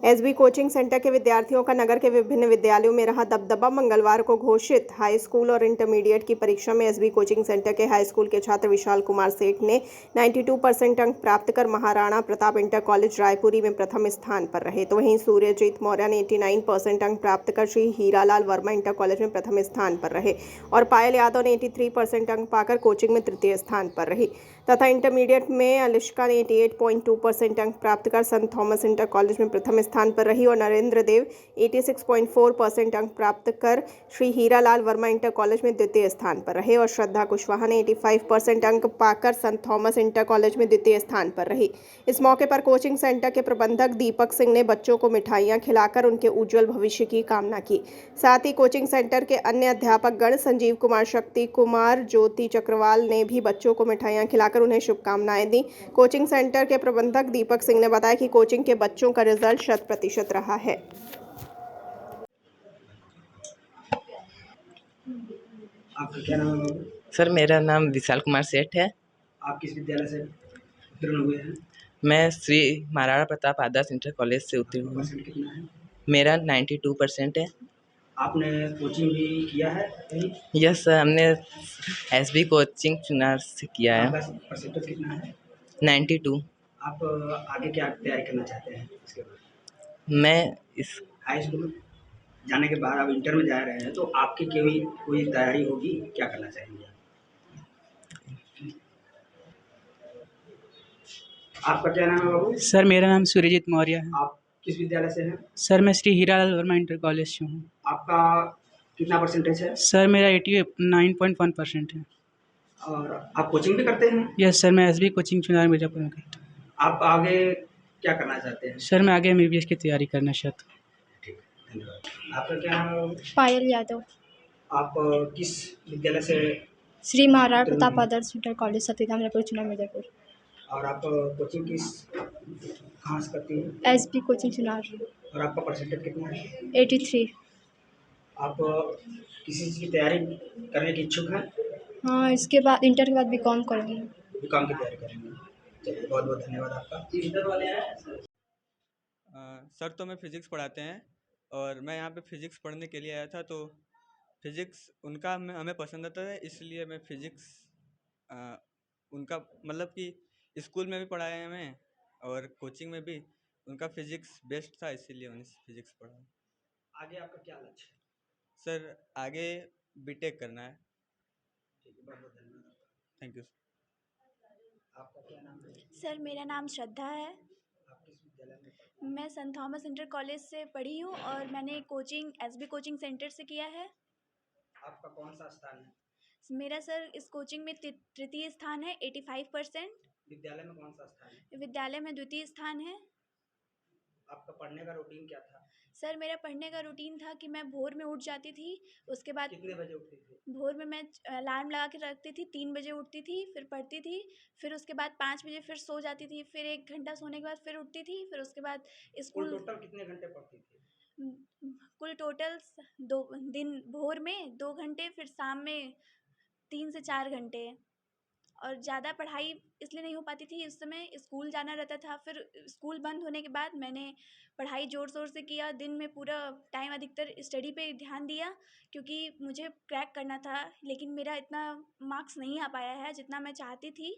SB coaching centre के विद्यार्थियों का नगर के विभिन्न विद्यालयों में रहा दबदबा। मंगलवार को घोषित हाई स्कूल और इंटरमीडिएट की परीक्षा में एसबी कोचिंग सेंटर के हाई स्कूल के छात्र विशाल कुमार सेठ ने 92% अंक प्राप्त कर महाराणा प्रताप इंटर कॉलेज रायपुरी में प्रथम स्थान पर रहे। तो वहीं सूर्यजीत मौर्य ने 89% अंक प्राप्त कर श्री हीरालाल वर्मा इंटर कॉलेज में प्रथम स्थान पर रहे और पायल यादव ने 83% अंक पाकर कोचिंग में तृतीय स्थान पर रही। तथा इंटरमीडिएट में अलिश्का ने 88.2% अंक प्राप्त कर संत थॉमस इंटर कॉलेज में प्रथम स्थान पर रही और नरेंद्र देव 86.4% अंक प्राप्त कर श्री हीरालाल वर्मा इंटर कॉलेज में द्वितीय स्थान पर रहे और श्रद्धा कुशवाहा ने 85% अंक पाकर संत थॉमस इंटर कॉलेज में द्वितीय स्थान पर रही। इस मौके पर कोचिंग सेंटर के प्रबंधक दीपक सिंह ने बच्चों को मिठाइयां खिलाकर उनके उज्जवल भविष्य की कामना की। साथ ही कोचिंग सेंटर के अन्य अध्यापक गण संजीव कुमार, शक्ति कुमार, ज्योति चक्रवाल ने भी बच्चों को मिठाइयां खिलाकर उन्हें शुभकामनाएं दी। कोचिंग सेंटर के प्रबंधक दीपक सिंह ने बताया कि कोचिंग के बच्चों का रिजल्ट 100% रहा है। आपका क्या नाम है बाबू? सर, मेरा नाम विशाल कुमार सेठ है। आप किस विद्यालय से उत्तीर्ण हुए हैं? मैं श्री महाराणा प्रताप आदर्श इंटर कॉलेज से उत्तीर्ण हूँ। परसेंट कितना है? मेरा 92% है। आपने कोचिंग भी किया है कहीं? यस सर, हमने एसबी कोचिंग चुनार से किया है। आपका परसेंटेज कितना है? 92। आप आगे क्या तैयारी करना चाहते हैं इसके बाद? मैं इस हाई स्कूल जाने के बाद आप इंटर में जा रहे हैं, तो आपकी कोई तैयारी होगी, क्या करना चाहेंगे? आपका क्या नाम है बाबू? सर, मेरा नाम सूर्यजीत मौर्य है। आप किस विद्यालय से हैं? सर, मैं श्री हीरालाल वर्मा इंटर कॉलेज से हूँ। आपका कितना परसेंटेज है? सर, मेरा 89.1% है। और आप कोचिंग भी करते हैं? यस सर, मैं एसबी कोचिंग चुनार मिर्ज़ापुर में करता हूँ। आप आगे क्या करना चाहते हैं? सर, मैं आगे एमबीबीएस की तैयारी करना चाहता हूँ। ठीक है, धन्यवाद। आपका क्या नाम है बाबू? पायल यादव, आप किस विद्यालय से? श्री महाराणा प्रताप आदर्श इंटर कॉलेज सतीधाम रायपुर चुनाव मिर्जापुर। और आप कोचिंग कहाँ से करती हैं? SB coaching Chunar. और आपका परसेंटेज कितना है? 83। आप किसी चीज़ की तैयारी करने की इच्छुक हैं? हाँ, इसके बाद इंटर के बाद बीकॉम करूँगी। बीकॉम की तैयारी करेंगे। चलिए, बहुत बहुत धन्यवाद आपका। इधर वाले हैं? सर तो हमें फ़िज़िक्स पढ़ाते हैं और मैं यहाँ पे फ़िज़िक्स पढ़ने के लिए आया था। तो फ़िज़िक्स उनका हमें पसंद आता है, इसलिए मैं फ़िज़िक्स उनका मतलब कि स्कूल में भी पढ़ाया है हमें और कोचिंग में भी उनका फ़िज़िक्स बेस्ट था, इसीलिए उन्हें फ़िज़िक्स पढ़ा। आगे आपका क्या लक्ष्य है? सर, आगे बीटेक करना है। ठीक है, बहुत बहुत धन्यवाद। Thank you. आपका क्या नाम है? सर, मेरा नाम श्रद्धा है। आप किस विद्यालय में पढ़ते हैं? मैं संत थॉमस इंटर कॉलेज से पढ़ी हूँ और मैंने कोचिंग एसबी कोचिंग सेंटर से किया है। आपका कौन सा स्थान है? मेरा सर इस कोचिंग में तृतीय स्थान है, 85%। विद्यालय में कौन सा स्थान है? विद्यालय में द्वितीय स्थान है। आपका पढ़ने का रूटीन क्या था? सर, मेरा पढ़ने का रूटीन था कि मैं भोर में उठ जाती थी। उसके बाद कितने बजे उठती थी? भोर में मैं अलार्म लगा के रखती थी, 3 बजे उठती थी, फिर पढ़ती थी। फिर उसके बाद 5 बजे फिर सो जाती थी, फिर 1 घंटा सोने के बाद फिर उठती थी। फिर उसके बाद कुल स्कूल टोटल कितने घंटे पढ़ती थी? कुल टोटल 2 दिन भोर में 2 घंटे, फिर शाम में 3 से 4 घंटे। और ज़्यादा पढ़ाई इसलिए नहीं हो पाती थी, उस समय स्कूल जाना रहता था। फिर स्कूल बंद होने के बाद मैंने पढ़ाई ज़ोर शोर से किया। दिन में पूरा टाइम अधिकतर स्टडी पे ध्यान दिया, क्योंकि मुझे क्रैक करना था। लेकिन मेरा इतना मार्क्स नहीं आ पाया है जितना मैं चाहती थी,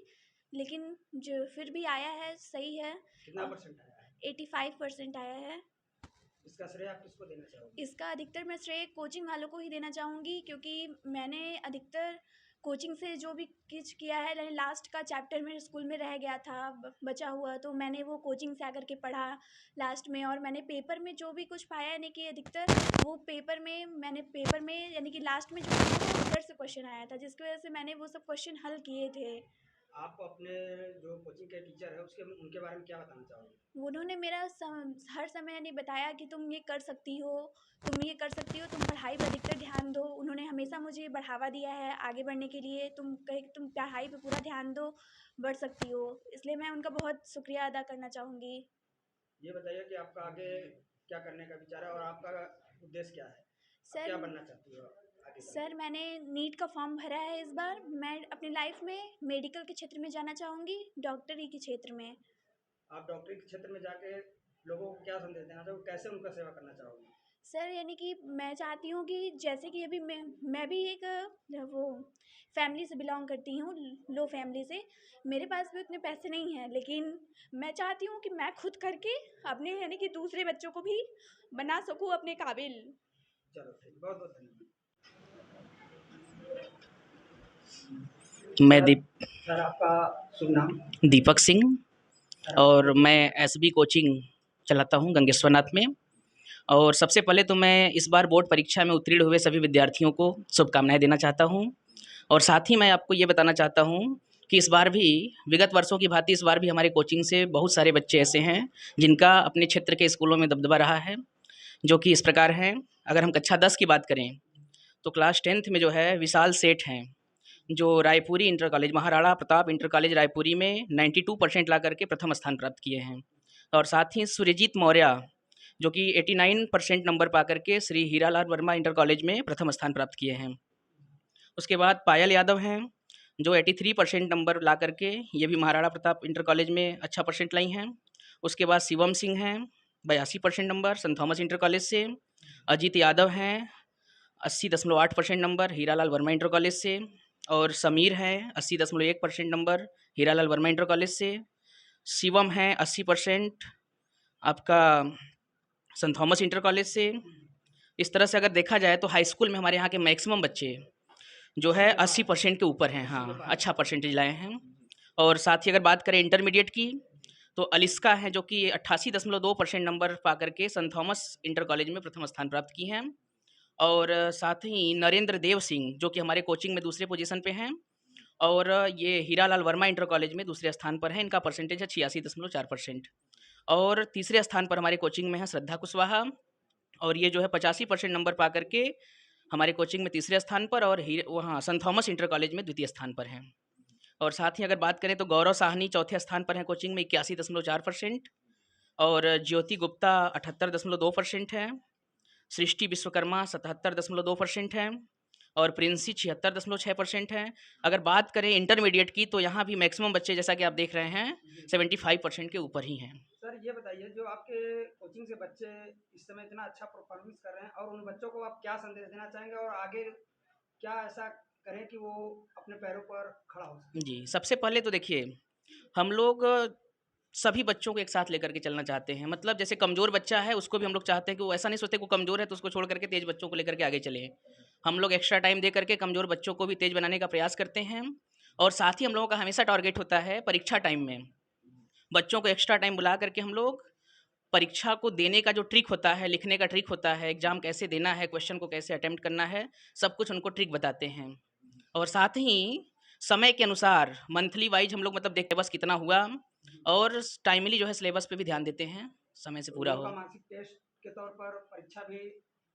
लेकिन जो फिर भी आया है, सही है। कितना परसेंट आया है? 85% आया है। इसका श्रेय आप किसको देना चाहोगे? इसका अधिकतर मैं श्रेय कोचिंग वालों को ही देना चाहूँगी, क्योंकि मैंने अधिकतर कोचिंग से जो भी कुछ किया है, यानी लास्ट का चैप्टर मेरे स्कूल में रह गया था बचा हुआ, तो मैंने वो कोचिंग से आकर के पढ़ा लास्ट में। और मैंने पेपर में जो भी कुछ पाया, यानी कि अधिकतर वो पेपर में यानी कि लास्ट में जो था वो उधर से क्वेश्चन आया था, जिसकी वजह से मैंने वो सब क्वेश्चन हल किए थे। आप अपने जो कोचिंग के टीचर है उनके बारे में क्या बताना चाहोगे? उन्होंने मेरा हर समय नहीं बताया कि तुम ये कर सकती हो, तुम ये कर सकती हो, तुम पढ़ाई पर अधिकतर ध्यान दो। उन्होंने हमेशा मुझे बढ़ावा दिया है आगे बढ़ने के लिए। तुम पढ़ाई पे पूरा ध्यान दो, बढ़ सकती हो। इसलिए मैं उनका बहुत शुक्रिया अदा करना चाहूँगी। ये बताइए कि आपका आगे क्या करने का विचार है और आपका उद्देश्य क्या है? आप क्या सर बनना चाहती हो आगे? सर, मैंने नीट का फॉर्म भरा है इस बार। मैं अपनी लाइफ में मेडिकल के क्षेत्र में जाना चाहूँगी, डॉक्टरी के क्षेत्र में। आप डॉक्टरी के क्षेत्र में जाके लोगों को क्या संदेश देना चाहोगे, कैसे उनका सेवा करना चाहोगे? सर यानी कि मैं चाहती हूँ कि जैसे कि अभी मैं भी एक वो फैमिली से बिलोंग करती हूँ, लो फैमिली से। मेरे पास भी उतने पैसे नहीं हैं, लेकिन मैं चाहती हूँ कि मैं खुद करके अपने यानी कि दूसरे बच्चों को भी बना सकूँ अपने काबिल। चलो ठीक, बहुत बहुत धन्यवाद। मैं सर आपका शुभ नाम? दीपक सिंह और मैं एसबी कोचिंग चलाता हूँ गंगेश्वरनाथ में। और सबसे पहले तो मैं इस बार बोर्ड परीक्षा में उत्तीर्ण हुए सभी विद्यार्थियों को शुभकामनाएं देना चाहता हूँ। और साथ ही मैं आपको ये बताना चाहता हूँ कि इस बार भी विगत वर्षों की भांति इस बार भी हमारे कोचिंग से बहुत सारे बच्चे ऐसे हैं जिनका अपने क्षेत्र के स्कूलों में दबदबा रहा है, जो कि इस प्रकार हैं। अगर हम कक्षा 10 की बात करें तो क्लास 10th में जो है विशाल सेठ हैं, जो Raipuri inter college, Maharana Pratap inter college Raipuri में 92% ला करके प्रथम स्थान प्राप्त किए हैं। और साथ ही सूर्यजीत मौर्य जो कि 89% नंबर पा करके श्री हीरालाल वर्मा इंटर कॉलेज में प्रथम स्थान प्राप्त किए हैं। उसके बाद पायल यादव हैं जो 83% नंबर ला करके ये भी महाराणा प्रताप इंटर कॉलेज में अच्छा परसेंट लाई हैं। उसके बाद शिवम सिंह हैं 82% number saint Thomas inter college से। अजीत यादव हैं 80.8% number Hiralal Verma inter college से। और समीर हैं 80.1% number Hiralal Verma inter college से। शिवम हैं 80% आपका सेंट थॉमस इंटर कॉलेज से। इस तरह से अगर देखा जाए तो हाई स्कूल में हमारे यहाँ के मैक्सिमम बच्चे जो है 80% के ऊपर हैं, हाँ अच्छा परसेंटेज लाए हैं। और साथ ही अगर बात करें इंटरमीडिएट की तो अलिस्का हैं जो कि 88.2% नंबर पा करके सेंट थॉमस इंटर कॉलेज में प्रथम स्थान प्राप्त की हैं। और साथ ही नरेंद्र देव सिंह जो कि हमारे कोचिंग में दूसरे पोजीशन पे हैं और ये हीरालाल वर्मा इंटर कॉलेज में दूसरे स्थान पर हैं। इनका परसेंटेज है 86.4%। और तीसरे स्थान पर हमारे कोचिंग में है श्रद्धा कुशवाहा और ये जो है 85% नंबर पा करके हमारे कोचिंग में तीसरे स्थान पर और वहाँ सेंट थॉमस इंटर कॉलेज में द्वितीय स्थान पर हैं। और साथ ही अगर बात करें तो गौरव साहनी चौथे स्थान पर हैं कोचिंग में 81.4% और ज्योति गुप्ता 78.2% है। सृष्टि विश्वकर्मा 77.2% है और प्रिंसी 76.6% है। अगर बात करें इंटरमीडिएट की तो यहाँ भी मैक्सिमम बच्चे जैसा कि आप देख रहे हैं 75% के ऊपर ही हैं। सर ये बताइए जो आपके कोचिंग से बच्चे इस समय इतना अच्छा परफॉर्मेंस कर रहे हैं और उन बच्चों को आप क्या संदेश देना चाहेंगे और आगे क्या ऐसा करें कि वो अपने पैरों पर खड़ा हो सके? जी, सबसे पहले तो देखिए हम लोग सभी बच्चों को एक साथ लेकर के चलना चाहते हैं। मतलब जैसे कमज़ोर बच्चा है उसको भी हम लोग चाहते हैं कि वो ऐसा नहीं सोचते कि वो कमज़ोर है तो उसको छोड़ करके तेज़ बच्चों को लेकर के आगे चले। हम लोग एक्स्ट्रा टाइम दे करके कमज़ोर बच्चों को भी तेज़ बनाने का प्रयास करते हैं। और साथ ही हम लोगों का हमेशा टारगेट होता है परीक्षा टाइम में बच्चों को एक्स्ट्रा टाइम बुला करके हम लोग परीक्षा को देने का जो ट्रिक होता है, लिखने का ट्रिक होता है, एग्ज़ाम कैसे देना है, क्वेश्चन को कैसे अटेम्प्ट करना है, सब कुछ उनको ट्रिक बताते हैं। और साथ ही समय के अनुसार मंथली वाइज हम लोग मतलब देखते बस कितना हुआ और टाइमली जो है सिलेबस पे भी ध्यान देते हैं समय से पूरा उन लोगों हो। का मासिक टेस्ट के तौर पर परीक्षा भी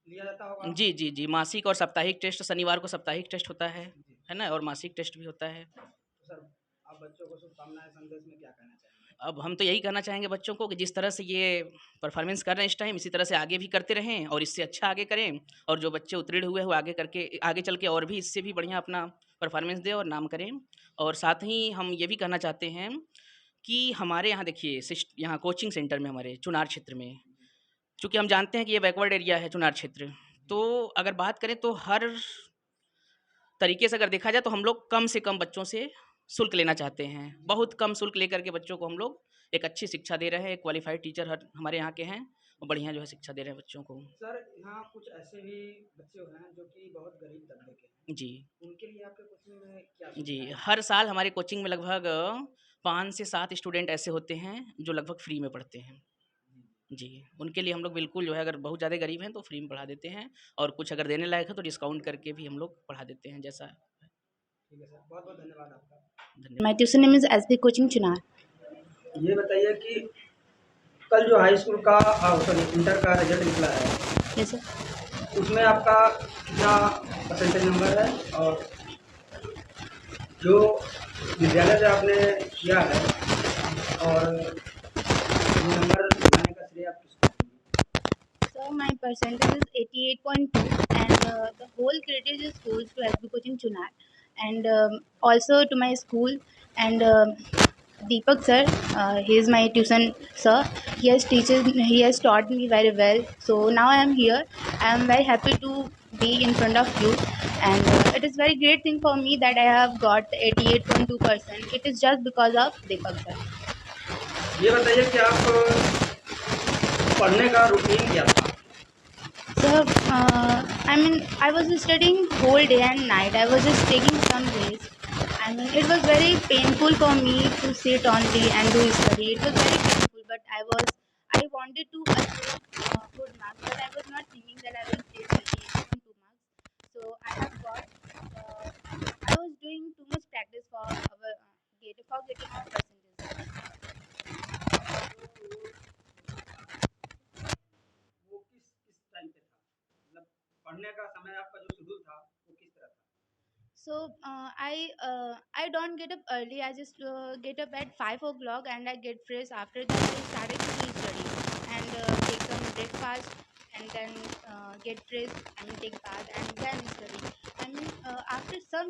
लिया जाता होगा? जी जी जी, मासिक और साप्ताहिक टेस्ट, शनिवार को साप्ताहिक टेस्ट होता है ना, और मासिक टेस्ट भी होता है। तो सर आप बच्चों को शुभकामनाएं संदेश में क्या कहना चाहेंगे? अब हम तो यही कहना चाहेंगे बच्चों को कि जिस तरह से ये परफॉर्मेंस कर रहे हैं इस टाइम, इसी तरह से आगे भी करते रहें और इससे अच्छा आगे करें। और जो बच्चे उत्तीर्ण हुए वो आगे करके आगे चल के और भी इससे भी बढ़िया अपना परफॉर्मेंस दें और नाम करें। और साथ ही हम ये भी कहना चाहते हैं कि हमारे यहाँ देखिए यहाँ कोचिंग सेंटर में हमारे चुनार क्षेत्र में, चूँकि हम जानते हैं कि ये बैकवर्ड एरिया है चुनार क्षेत्र, तो अगर बात करें तो हर तरीके से अगर देखा जाए तो हम लोग कम से कम बच्चों से शुल्क लेना चाहते हैं। बहुत कम शुल्क लेकर के बच्चों को हम लोग एक अच्छी शिक्षा दे रहे हैं। एक क्वालिफाइड टीचर हमारे यहाँ के हैं और बढ़िया जो है शिक्षा दे रहे हैं बच्चों को। सर यहाँ कुछ ऐसे भी बच्चे हैं जो कि बहुत गरीब तबके के हैं, जी उनके लिए आपके कोचिंग में क्या जी, सुविधा है? हर साल हमारे कोचिंग में लगभग 5 से 7 स्टूडेंट ऐसे होते हैं जो लगभग फ्री में पढ़ते हैं। जी, उनके लिए हम लोग बिल्कुल जो है अगर बहुत ज़्यादा गरीब हैं तो फ्री में पढ़ा देते हैं और कुछ अगर देने लायक है तो डिस्काउंट करके भी हम लोग पढ़ा देते हैं जैसा। ठीक है सर, बहुत बहुत धन्यवाद आपका। धन्यवाद। My tuition name is SB Coaching Chunar. ये बताइए कि कल जो हाई स्कूल का सॉरी इंटर का रिजल्ट निकला है Yes sir. उसमें आपका कितना परसेंटेज नंबर है और जो विद्यालय से आपने किया है और ये नंबर लाने का श्रेय आप किसको देंगे? So my percentage is 88.2 and the whole credit is goes to SB Coaching Chunar and also to my school and Deepak sir, he is my tuition sir. He has taught me very well. So now I am here. I am very happy to be in front of you, and it is very great thing for me that I have got 88.2%. It is just because of Deepak sir. ये बताइए कि आप पढ़ने का routine क्या था? So, I mean, I was studying whole day and night. I was just taking some days. I mean, it was very painful for me to sit only and do study. It was very painful, but I wanted to achieve good marks, but I was not thinking that I will take 88.2 marks. So I have got. I was doing too much practice for getting our percentage. वो किस time पे था? मतलब पढ़ने का समय आपका जो शेड्यूल था, वो किस तरह था? So I don't get up early. I just get up at 5 o'clock and I get fresh. After that, I started to study and take some breakfast and then get fresh. I mean, take bath and then study. I mean, after some